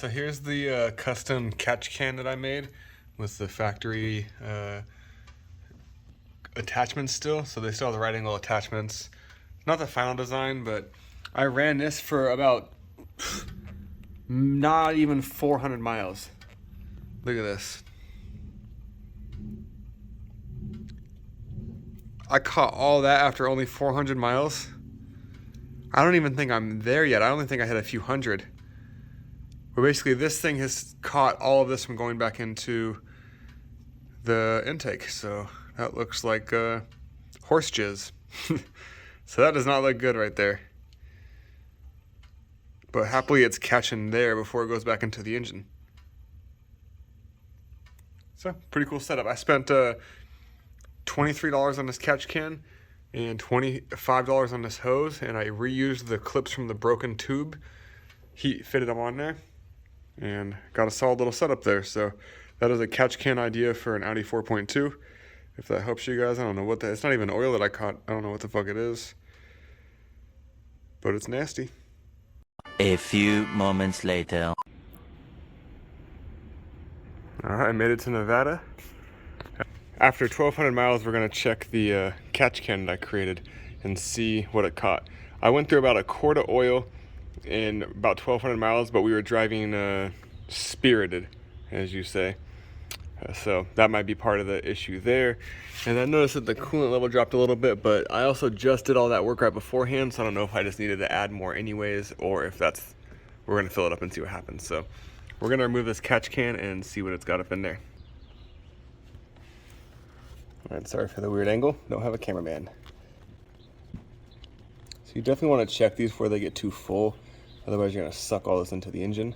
So here's the custom catch can that I made with the factory attachments still. So they still have the right angle attachments. Not the final design, but I ran this for about not even 400 miles. Look at this. I caught all that after only 400 miles. I don't even think I'm there yet. I only think I hit a few hundred. But basically this thing has caught all of this from going back into the intake. So that looks like horse jizz. So that does not look good right there. But happily it's catching there before it goes back into the engine. So pretty cool setup. I spent $23 on this catch can and $25 on this hose, and I reused the clips from the broken tube, heat fitted them on there, and got a solid little setup there. So that is a catch can idea for an Audi 4.2. If that helps you guys, I don't know what that, it's not even oil that I caught. I don't know what the fuck it is, but it's nasty. A few moments later. All right, I made it to Nevada. After 1,200 miles, we're gonna check the catch can that I created and see what it caught. I went through about a quart of oil in about 1,200 miles, but we were driving spirited, as you say. So that might be part of the issue there. And I noticed that the coolant level dropped a little bit, but I also just did all that work right beforehand, so I don't know if I just needed to add more anyways, or if that's, we're gonna fill it up and see what happens. So we're gonna remove this catch can and see what it's got up in there. All right, sorry for the weird angle. Don't have a cameraman. So you definitely want to check these before they get too full. Otherwise you're gonna suck all this into the engine.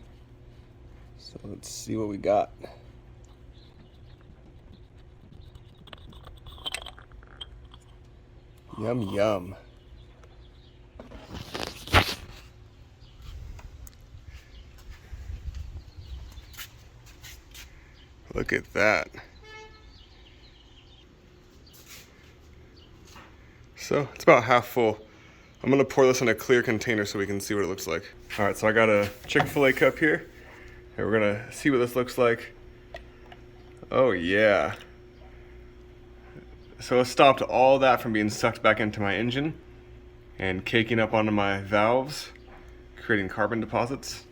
So let's see what we got. Yum, yum. Look at that. So it's about half full. I'm gonna pour this in a clear container so we can see what it looks like. All right, so I got a Chick-fil-A cup here, and we're gonna see what this looks like. Oh yeah. So it stopped all that from being sucked back into my engine and caking up onto my valves, creating carbon deposits.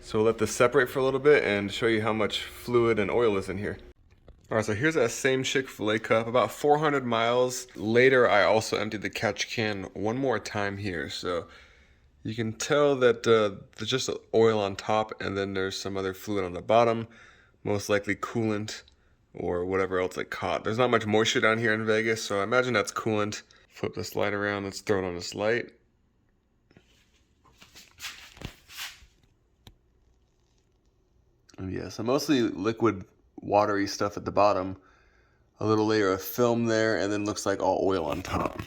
So we'll let this separate for a little bit and show you how much fluid and oil is in here. All right, so here's that same Chick-fil-A cup. About 400 miles later, I also emptied the catch can one more time here. So you can tell that there's just oil on top, and then there's some other fluid on the bottom, most likely coolant or whatever else it caught. There's not much moisture down here in Vegas, so I imagine that's coolant. Flip this light around. Let's throw it on this light. And yeah, so mostly liquid, watery stuff at the bottom, a little layer of film there, and then looks like all oil on top.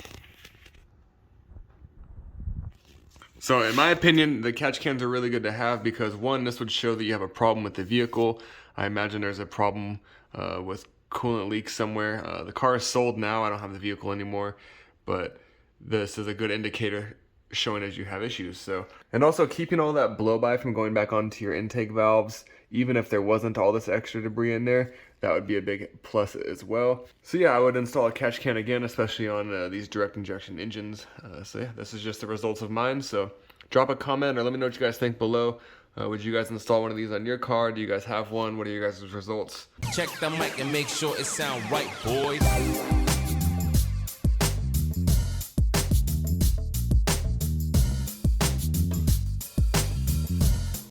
So in my opinion, the catch cans are really good to have because one, this would show that you have a problem with the vehicle. I imagine there's a problem with coolant leaks somewhere. The car is sold now, I don't have the vehicle anymore, but this is a good indicator showing as you have issues. So, and also keeping all that blow-by from going back onto your intake valves, even if there wasn't all this extra debris in there, that would be a big plus as well. So yeah, I would install a catch can again, especially on these direct injection engines. So yeah, this is just the results of mine. So drop a comment or let me know what you guys think below. Would you guys install one of these on your car? Do you guys have one? What are your guys' results? Check the mic and make sure it sound right, boys.